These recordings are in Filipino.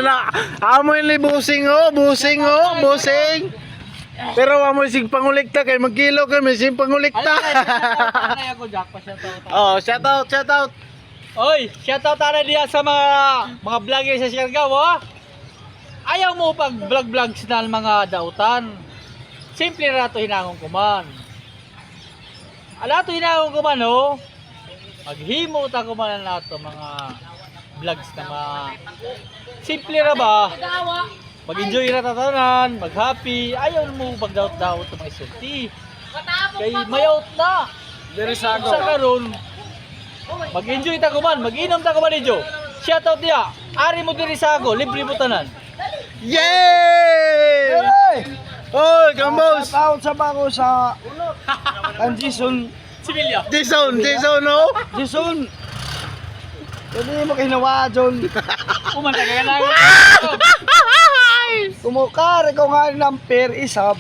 na. Amoy ni busing oh, busing oh, busing. Pero amoy sig pangulikta kay magkilo kami sig pangulikta. Ay ako Jack pa shoutout. Oh, shout out, shout out. Oy, shoutout tayo diyan sa mga vlogger sa Siargao, oh. Ayaw mo pag vlog-vlog sa mga dautan. Simple ra to hinangong kuman. Ala to hinangong kuman, oh. Maghimo ta kuman nato mga vlogs na mga simple ra ba? Mag-enjoy ra tatanan, mag-happy. Ayaw mo pag-daot-daot sa mga isulti. Kay mayaot na. Diri sa Sa karon, mag-enjoy ta kuman, mag-inom ta kuman niyo. Shoutout dia. Ari mo diri sa ako, libre mo tanan. Yay! Oh, Gambos. Taon sa bako sa Jason. Sibilya. Jason, Jason no. Jason. Hindi mo kinawa, John. Kuman ta kaya na. Kumukare ko nga ng per isab.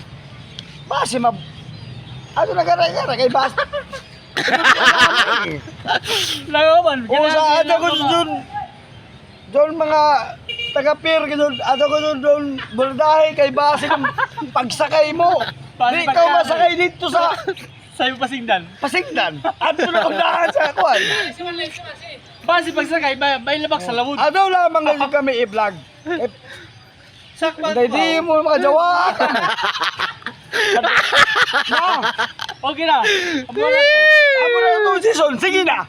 Base ano nagara-gara kay bas. Lagoman. O sa ato ko John mga taga-per ko ato ko doon burdahe kay base ng pagsakay mo. Di ikaw masakay dito sa Sayo pasingdan. Pasigdan. Ato na kundahan sa kuan. Basi pagsakay may labak sa lawod. Ano lamang ngayon kami i-vlog. Sakpan. Hindi mo makajawa. Na. Okay na. Amo na ito, Jason. Sige na.